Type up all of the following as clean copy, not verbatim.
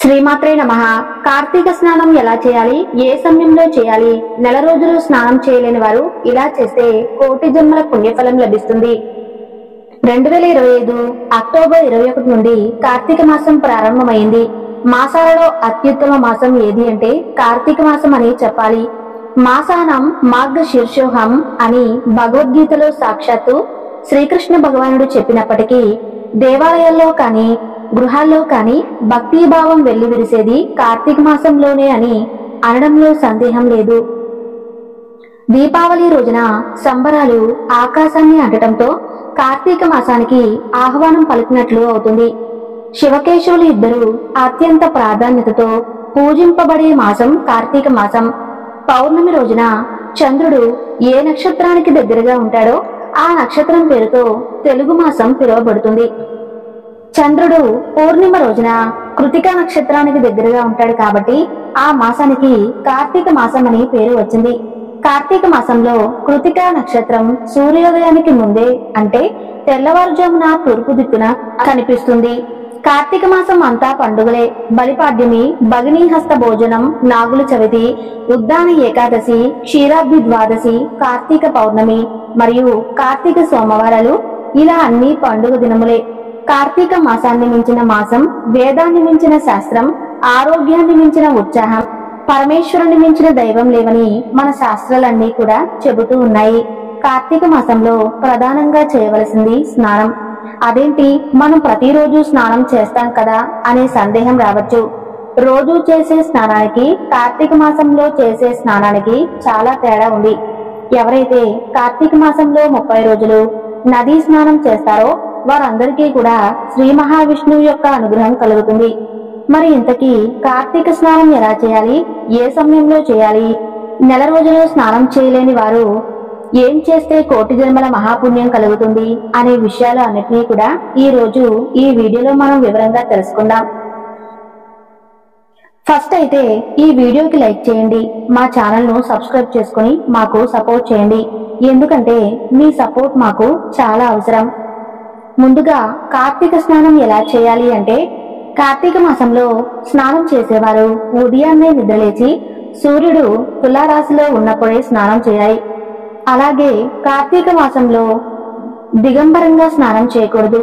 శ్రీమాత్రే నమః. కార్తీక స్నానం ఎలా చేయాలి, ఏ సమయంలో చేయాలి? నెల రోజులు స్నానం చేయలేని వారు ఇలా చేస్తే కోటి జన్మల పుణ్యఫలం లభిస్తుంది. 2025 అక్టోబర్ 21 నుండి కార్తీక మాసం ప్రారంభమైంది. మాసాలలో అత్యుత్తమ మాసం ఏది అంటే కార్తీక మాసం అని చెప్పాలి. మాసానం మార్గశీర్షోహం అని భగవద్గీతలో సాక్షాత్తు శ్రీకృష్ణ భగవానుడు చెప్పినప్పటికీ దేవాలయాల్లో కానీ గృహాల్లో కానీ భక్తిభావం వెల్లివిరిసేది కార్తీక మాసంలోనే అని అనడంలో సందేహం లేదు. దీపావళి రోజున సంబరాలు ఆకాశాన్ని అంటడంతో కార్తీక మాసానికి ఆహ్వానం పలికినట్లు అవుతుంది. శివకేశవులు ఇద్దరు అత్యంత ప్రాధాన్యతతో పూజింపబడే మాసం కార్తీక మాసం. పౌర్ణమి రోజున చంద్రుడు ఏ నక్షత్రానికి దగ్గరగా ఉంటాడో ఆ నక్షత్రం పేరుతో తెలుగు మాసం పిలువబడుతుంది. చంద్రుడు పూర్ణిమ రోజున కృతికా నక్షత్రానికి దగ్గరగా ఉంటాడు కాబట్టి ఆ మాసానికి కార్తీక మాసం అని పేరు వచ్చింది. కార్తీక మాసంలో కృతికా నక్షత్రం సూర్యోదయానికి ముందే అంటే తెల్లవారుజామున తూర్పు దిక్కున కనిపిస్తుంది. కార్తీక మాసం అంతా పండుగలే. బలిపాడ్యమి, భగినీహస్త భోజనం, నాగుల చవితి, ఉద్దాన ఏకాదశి, క్షీరాబ్ది ద్వాదశి, కార్తీక పౌర్ణమి మరియు కార్తీక సోమవారాలు ఇలా అన్ని పండుగ దినములే. కార్తీక మాసాన్ని మించిన మాసం, వేదాన్ని మించిన శాస్త్రం, ఆరోగ్యాన్ని మించిన ఉత్సాహం, పరమేశ్వరుని మించిన దైవం లేవని మన శాస్త్రాలన్నీ కూడా చెబుతూ ఉన్నాయి. కార్తీక మాసంలో ప్రధానంగా చేయవలసింది స్నానం. అదేంటి, మనం ప్రతిరోజు స్నానం చేస్తాం కదా అనే సందేహం రావచ్చు. రోజు చేసే స్నానానికి కార్తీక మాసంలో చేసే స్నానానికి చాలా తేడా ఉంది. ఎవరైతే కార్తీక మాసంలో 30 రోజులు నదీ స్నానం చేస్తారో వారందరికీ కూడా శ్రీ మహావిష్ణువు యొక్క అనుగ్రహం కలుగుతుంది. మరి ఇంతకీ కార్తీక స్నానం ఎలా చేయాలి, ఏ సమయంలో చేయాలి? నెల రోజులు స్నానం చేయలేని వారు ఏం చేస్తే కోటి జన్మల మహాపుణ్యం కలుగుతుంది అనే విషయాలు అన్నిటినీ కూడా ఈ రోజు ఈ వీడియోలో మనం వివరంగా తెలుసుకుందాం. ఫస్ట్ అయితే ఈ వీడియోకి లైక్ చేయండి, మా ఛానల్ ను సబ్స్క్రైబ్ చేసుకుని మాకు సపోర్ట్ చేయండి. ఎందుకంటే మీ సపోర్ట్ మాకు చాలా అవసరం. ముందుగా కార్తీక స్నానం ఎలా చేయాలి అంటే, కార్తీక మాసంలో స్నానం చేసేవారు ఉదయాన్నే నిద్రలేచి సూర్యుడు తులారాశిలో ఉన్నప్పుడే స్నానం చేయాలి. అలాగే కార్తీక మాసంలో దిగంబరంగా స్నానం చేయకూడదు,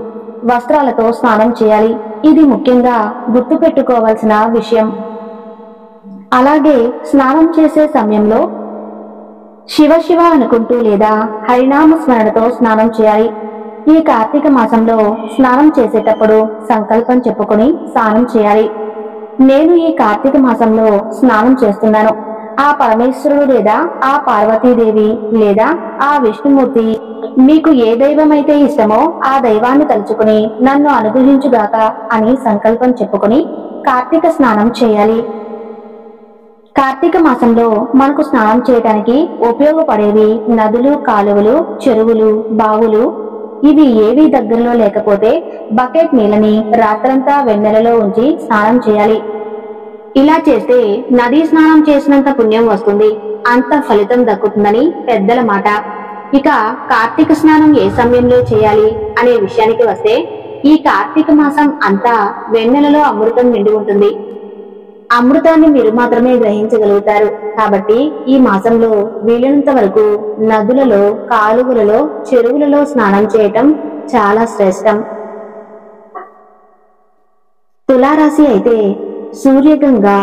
వస్త్రాలతో స్నానం చేయాలి. ఇది ముఖ్యంగా గుర్తు పెట్టుకోవాల్సిన విషయం. అలాగే స్నానం చేసే సమయంలో శివ శివ అనుకుంటూ లేదా హరినామ స్మరణతో స్నానం చేయాలి. ఈ కార్తీక మాసంలో స్నానం చేసేటప్పుడు సంకల్పం చెప్పుకొని స్నానం చేయాలి. నేను ఈ కార్తీక మాసంలో స్నానం చేస్తున్నాను, ఆ పరమేశ్వరుడు లేదా ఆ పార్వతీదేవి లేదా ఆ విష్ణుమూర్తి మీకు ఏ దైవం అయితే ఇష్టమో ఆ దైవాన్ని తలుచుకుని నన్ను అనుగ్రహించుగాక అని సంకల్పం చెప్పుకొని కార్తీక స్నానం చేయాలి. కార్తీక మాసంలో మనకు స్నానం చేయడానికి ఉపయోగపడేవి నదులు, కాలువలు, చెరువులు, బావులు. ఇవి ఏవి దగ్గరలో లేకపోతే బకెట్ నీళ్ళని రాత్రంతా వెన్నెలలో ఉంచి స్నానం చేయాలి. ఇలా చేస్తే నదీ స్నానం చేసినంత పుణ్యం వస్తుంది, అంత ఫలితం దక్కుతుందని పెద్దల మాట. ఇక కార్తీక స్నానం ఏ సమయంలో చేయాలి అనే విషయానికి వస్తే, ఈ కార్తీక మాసం అంతా వెన్నెలలో అమృతం నిండి ఉంటుంది. అమృతాన్ని మీరు మాత్రమే గ్రహించగలుగుతారు. కాబట్టి ఈ మాసంలో వీలైనంత వరకు నదులలో, కాలువలలో, చెరువులలో స్నానం చేయటం చాలా శ్రేష్టం. తులారాశి అయితే సూర్యగంగా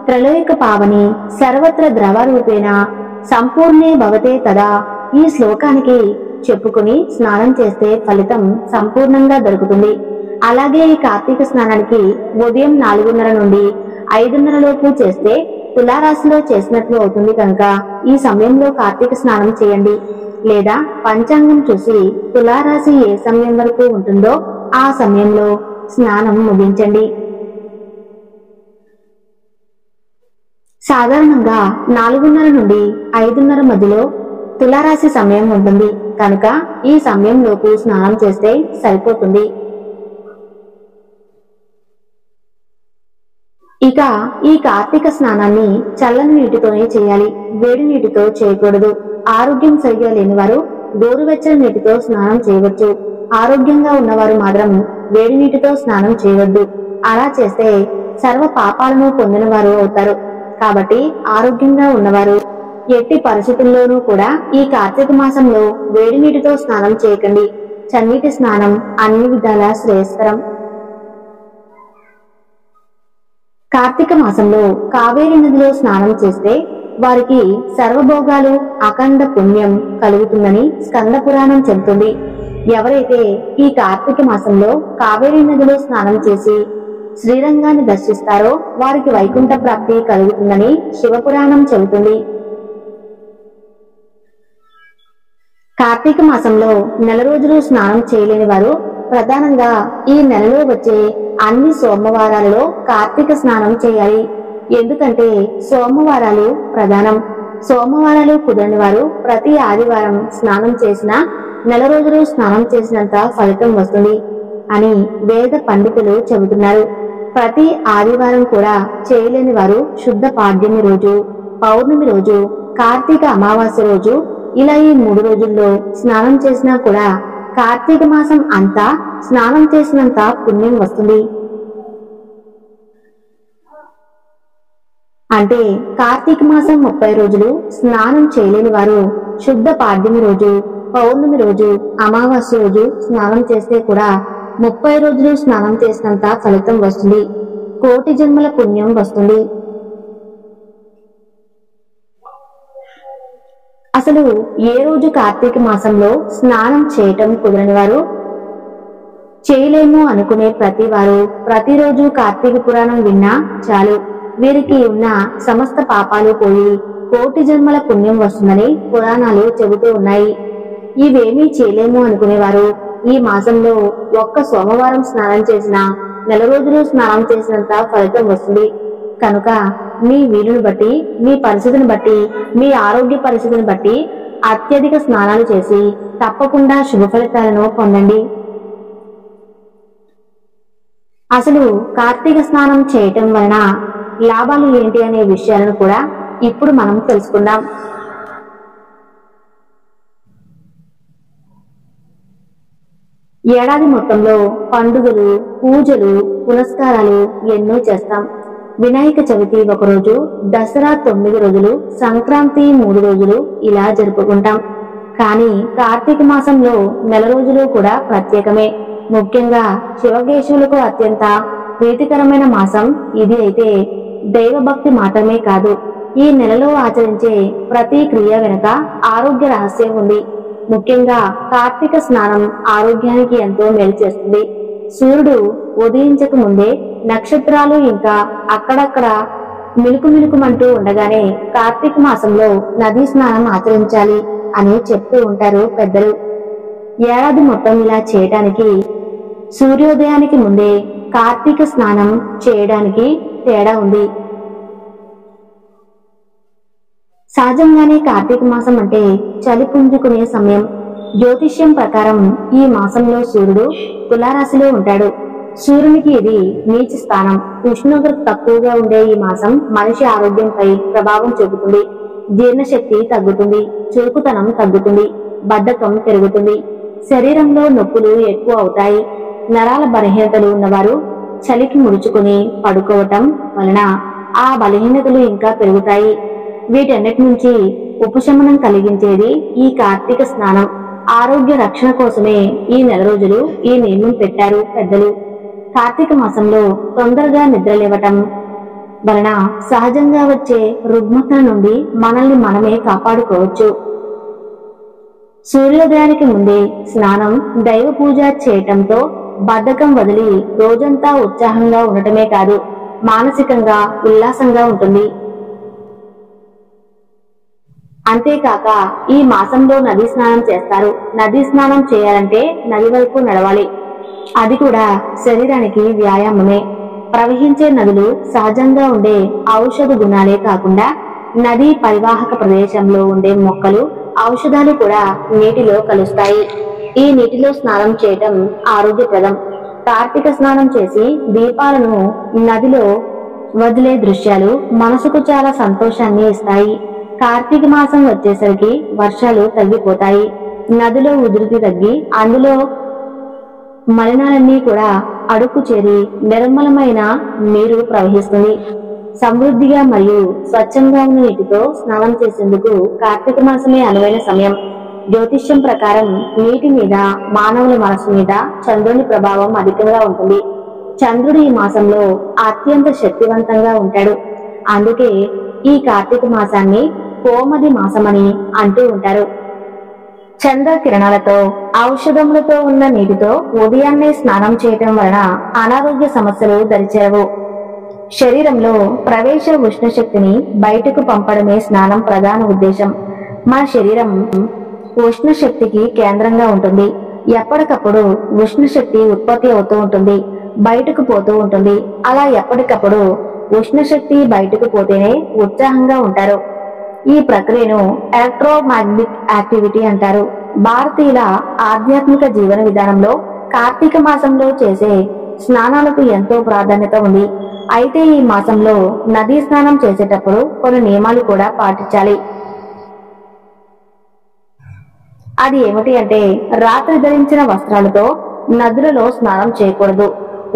ప్రళయక పావని సర్వత్ర ద్రవరూపేణ సంపూర్ణే భవతే తదా ఈ శ్లోకానికి చెప్పుకుని స్నానం చేస్తే ఫలితం సంపూర్ణంగా దొరుకుతుంది. అలాగే ఈ కార్తీక స్నానానికి ఉదయం 4:30 నుండి 5:30 లోపు చేస్తే తులారాశిలో చేసినట్లు అవుతుంది. కనుక ఈ సమయంలో కార్తీక స్నానం చేయండి. లేదా పంచాంగం చూసి తులారాశి ఏ సమయం వరకు ఉంటుందో ఆ సమయంలో స్నానం ముగించండి. సాధారణంగా 4:30 నుండి 5:30 మధ్యలో తులారాశి సమయం ఉంటుంది. కనుక ఈ సమయంలోపు స్నానం చేస్తే సరిపోతుంది. ఇక ఈ కార్తీక స్నానాన్ని చల్లని నీటితోనే చేయాలి, వేడి నీటితో చేయకూడదు. ఆరోగ్యం సరిగా లేనివారు గోరువెచ్చని నీటితో స్నానం చేయవచ్చు. ఆరోగ్యంగా ఉన్నవారు మాత్రం వేడి నీటితో స్నానం చేయవద్దు. అలా చేస్తే సర్వ పాపాలను పొందిన వారు అవుతారు. కాబట్టి ఆరోగ్యంగా ఉన్నవారు ఎట్టి పరిస్థితుల్లోనూ కూడా ఈ కార్తీక మాసంలో వేడి నీటితో స్నానం చేయకండి. చన్నీటి స్నానం అన్ని విధాలా శ్రేయస్కరం. కార్తీక మాసంలో కావేరీ నదిలో స్నానం చేస్తే వారికి సర్వభోగాలు అఖండ పుణ్యం కలుగుతుందని స్కంద పురాణం చెబుతుంది. ఎవరైతే ఈ కార్తీక మాసంలో కావేరీ నదిలో స్నానం చేసి శ్రీరంగాన్ని దర్శిస్తారో వారికి వైకుంఠ ప్రాప్తి కలుగుతుందని శివపురాణం చెబుతుంది. కార్తీక మాసంలో నెల రోజులు స్నానం చేయలేని వారు ప్రధానంగా ఈ నెలలో వచ్చే అన్ని సోమవారాలలో కార్తీక స్నానం చేయాలి. ఎందుకంటే సోమవారాలు ప్రధానం. సోమవారాలు కుదరని వారు ప్రతి ఆదివారం స్నానం చేసినా నెల రోజులు స్నానం చేసినంత ఫలితం వస్తుంది అని వేద పండితులు చెబుతున్నారు. ప్రతి ఆదివారం కూడా చేయలేని వారు శుద్ధ పాడ్యమి రోజు, పౌర్ణమి రోజు, కార్తీక అమావాస్య రోజు ఇలా ఈ 3 రోజుల్లో స్నానం చేసినా కూడా కార్తీక మాసం అంతా స్నానం చేసినంత పుణ్యం వస్తుంది. అంటే కార్తీక మాసం 30 రోజులు స్నానం చేయలేని వారు శుద్ధ పాడ్యమి రోజు, పౌర్ణమి రోజు, అమావాస్య రోజు స్నానం చేస్తే కూడా 30 రోజులు స్నానం చేసినంత ఫలితం వస్తుంది. కోటి జన్మల పుణ్యం వస్తుంది. అసలు ఏ రోజు కార్తీక మాసంలో స్నానం చేయటం కుదరని వారు, చేయలేము అనుకునే ప్రతి వారు ప్రతిరోజు కార్తీక పురాణం విన్నా చాలు వీరికి ఉన్న సమస్త పాపాలు పోయి కోటి జన్మల పుణ్యం వస్తుందని పురాణాలు చెబుతూ ఉన్నాయి. ఇవేమీ చేయలేము అనుకునేవారు ఈ మాసంలో ఒక్క సోమవారం స్నానం చేసినా నెల రోజులు స్నానం చేసినంత ఫలితం వస్తుంది. కనుక మీ వీలుని బట్టి, మీ పరిస్థితిని బట్టి, మీ ఆరోగ్య పరిస్థితిని బట్టి అత్యధిక స్నానాలు చేసి తప్పకుండా శుభ ఫలితాలను పొందండి. అసలు కార్తీక స్నానం చేయటం వలన లాభాలు ఏంటి అనే విషయాలను కూడా ఇప్పుడు మనం తెలుసుకుందాం. ఏడాది మొత్తంలో పండుగలు, పూజలు, పునస్కారాలు ఎన్నో చేస్తాం. వినాయక చవితి 1 రోజు, దసరా 9 రోజులు, సంక్రాంతి 3 రోజులు ఇలా జరుపుకుంటాం. కానీ కార్తీక మాసంలో నెల రోజులు కూడా ప్రత్యేకమే. ముఖ్యంగా శివకేశవులకు అత్యంత ప్రీతికరమైన మాసం ఇది. అయితే దైవభక్తి మాత్రమే కాదు, ఈ నెలలో ఆచరించే ప్రతి క్రియ వెనుక ఆరోగ్య రహస్యం ఉంది. ముఖ్యంగా కార్తీక స్నానం ఆరోగ్యానికి ఎంతో మేలు చేస్తుంది. సూర్యుడు ఉదయించక ముందే నక్షత్రాలు ఇంకా అక్కడక్కడ మిలుకుమిలుకుమంటూ ఉండగానే కార్తీక మాసంలో నదీ స్నానం ఆచరించాలి అని చెప్తూ ఉంటారు పెద్దలు. ఏడాది మొత్తం ఇలా చేయడానికి సూర్యోదయానికి ముందే కార్తీక స్నానం చేయడానికి తేడా ఉంది. సహజంగానే కార్తీక మాసం అంటే చలి పుంజుకునే సమయం. జ్యోతిష్యం ప్రకారం ఈ మాసంలో సూర్యుడు తులారాశిలో ఉంటాడు. సూర్యునికి ఇది నీచ స్థానం. ఉష్ణోగ్రత తక్కువగా ఉండే ఈ మాసం మనిషి ఆరోగ్యంపై ప్రభావం చూపుతుంది. జీర్ణశక్తి తగ్గుతుంది, చురుకుతనం తగ్గుతుంది, బద్ధకం పెరుగుతుంది, శరీరంలో నొప్పులు ఎక్కువ అవుతాయి. నరాల బలహీనతలు ఉన్నవారు చలికి ముడుచుకుని పడుకోవటం వలన ఆ బలహీనతలు ఇంకా పెరుగుతాయి. వీటన్నిటి నుంచి ఉపశమనం కలిగించేది ఈ కార్తీక స్నానం. ఆరోగ్య రక్షణ కోసమే ఈ నెల రోజులు ఈ నియమం పెట్టారు పెద్దలు. కార్తీక మాసంలో తొందరగా నిద్రలేవటం వలన సహజంగా వచ్చే రుగ్మతల నుండి మనల్ని మనమే కాపాడుకోవచ్చు. సూర్యోదయానికి ముందే స్నానం, దైవ పూజ చేయటంతో బద్ధకం వదిలి రోజంతా ఉత్సాహంగా ఉండటమే కాదు, మానసికంగా ఉల్లాసంగా ఉంటుంది. అంతేకాక ఈ మాసంలో నదీ స్నానం చేస్తారు. నదీ స్నానం చేయాలంటే నది వైపు నడవాలి. అది కూడా శరీరానికి వ్యాయామమే. ప్రవహించే నదులు సహజంగా ఉండే ఔషధ గుణాలే కాకుండా నదీ పరివాహక ప్రదేశంలో ఉండే మొక్కలు, ఔషధాలు కూడా నీటిలో కలుస్తాయి. ఈ నీటిలో స్నానం చేయటం ఆరోగ్యప్రదం. కార్తీక స్నానం చేసి దీపాలను నదిలో వదిలే దృశ్యాలు మనసుకు చాలా సంతోషాన్ని ఇస్తాయి. కార్తీక మాసం వచ్చేసరికి వర్షాలు తగ్గిపోతాయి. నదిలో ఉధృతి తగ్గి అందులో మలినాలన్నీ కూడా అడుక్కు చేరి నిర్మలమైన నీరు ప్రవహిస్తుంది. సమృద్ధిగా మరియు స్వచ్ఛంగా ఉన్న నీటితో స్నానం చేసేందుకు కార్తీక మాసమే అనువైన సమయం. జ్యోతిష్యం ప్రకారం నీటి మీద మానవుల మనసు మీద చంద్రుని ప్రభావం అధికంగా ఉంటుంది. చంద్రుడు ఈ మాసంలో అత్యంత శక్తివంతంగా ఉంటాడు. అందుకే ఈ కార్తీక మాసాన్ని కోమది మాసమని అంటూ ఉంటారు. చంద్ర కిరణాలతో ఔషధములతో ఉన్న నీటితో ఉదయాన్నే స్నానం చేయటం వలన అనారోగ్య సమస్యలు దరిచేరవు. శరీరంలో ప్రవేశ ఉష్ణశక్తిని బయటకు పంపడమే స్నానం ప్రధాన ఉద్దేశం. మన శరీరం ఉష్ణశక్తికి కేంద్రంగా ఉంటుంది. ఎప్పటికప్పుడు ఉష్ణశక్తి ఉత్పత్తి అవుతూ ఉంటుంది, బయటకు పోతూ ఉంటుంది. అలా ఎప్పటికప్పుడు ఉష్ణశక్తి బయటకు పోతేనే ఉత్సాహంగా ఉంటారు. ఈ ప్రక్రియను ఎలక్ట్రోమాగ్నెటిక్ యాక్టివిటీ అంటారు. భారతీయుల ఆధ్యాత్మిక జీవన విధానంలో కార్తీక మాసంలో చేసే స్నానాలకు ఎంతో ప్రాధాన్యత ఉంది. అయితే ఈ మాసంలో నదీ స్నానం చేసేటప్పుడు కొన్ని నియమాలు కూడా పాటించాలి. అది ఏమిటి అంటే, రాత్రి ధరించిన వస్త్రాలతో నదులలో స్నానం చేయకూడదు.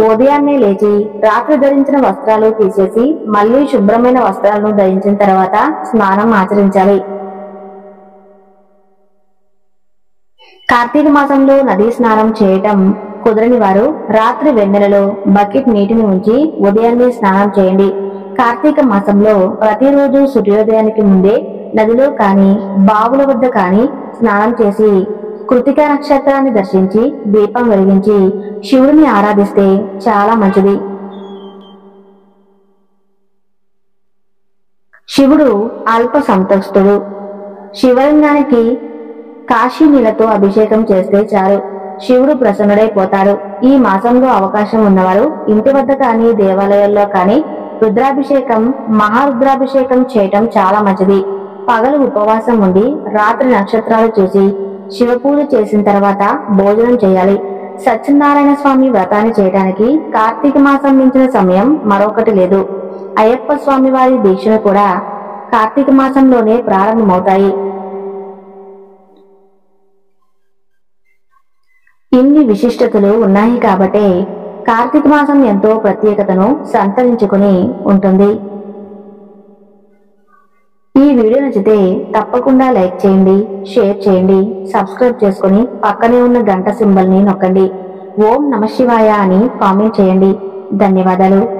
ఉదయాన్నే లేచి రాత్రి ధరించిన వస్త్రాలు తీసేసి మళ్లీ శుభ్రమైన వస్త్రాలను ధరించిన తర్వాత స్నానం ఆచరించాలి. కార్తీక మాసంలో నదీ స్నానం చేయటం కుదరని వారు రాత్రి వెన్నెలలో బకెట్ నీటిని ఉంచి ఉదయాన్నే స్నానం చేయండి. కార్తీక మాసంలో ప్రతిరోజు సూర్యోదయానికి ముందే నదిలో కాని బావుల వద్ద కాని స్నానం చేసి కృతికా నక్షత్రాన్ని దర్శించి దీపం వెలిగించి శివుడిని ఆరాధిస్తే చాలా మంచిది. శివుడు అల్ప సంతస్తుడు. శివలింగానికి కాశీ నీళ్లతో అభిషేకం చేస్తే చాలు, శివుడు ప్రసన్నుడైపోతాడు. ఈ మాసంలో అవకాశం ఉన్నవారు ఇంటి వద్ద కానీ దేవాలయాల్లో కానీ రుద్రాభిషేకం, మహారుద్రాభిషేకం చేయటం చాలా మంచిది. పగలు ఉపవాసం ఉండి రాత్రి నక్షత్రాలు చూసి శివ పూజ చేసిన తర్వాత భోజనం చేయాలి. సత్యనారాయణ స్వామి వ్రతాన్ని చేయడానికి కార్తీక మాసం మించిన సమయం మరొకటి లేదు. అయ్యప్ప స్వామి వారి దీక్షలు కూడా కార్తీక మాసంలోనే ప్రారంభమవుతాయి. ఇన్ని విశిష్టతలు ఉన్నాయి కాబట్టే కార్తీక మాసం ఎంతో ప్రత్యేకతను సంతరించుకుని ఉంటుంది. ఈ వీడియో నచ్చితే తప్పకుండా లైక్ చేయండి, షేర్ చేయండి, సబ్స్క్రైబ్ చేసుకుని పక్కనే ఉన్న గంట సింబల్ ని నొక్కండి. ఓం నమః శివాయ అని కామెంట్ చేయండి. ధన్యవాదాలు.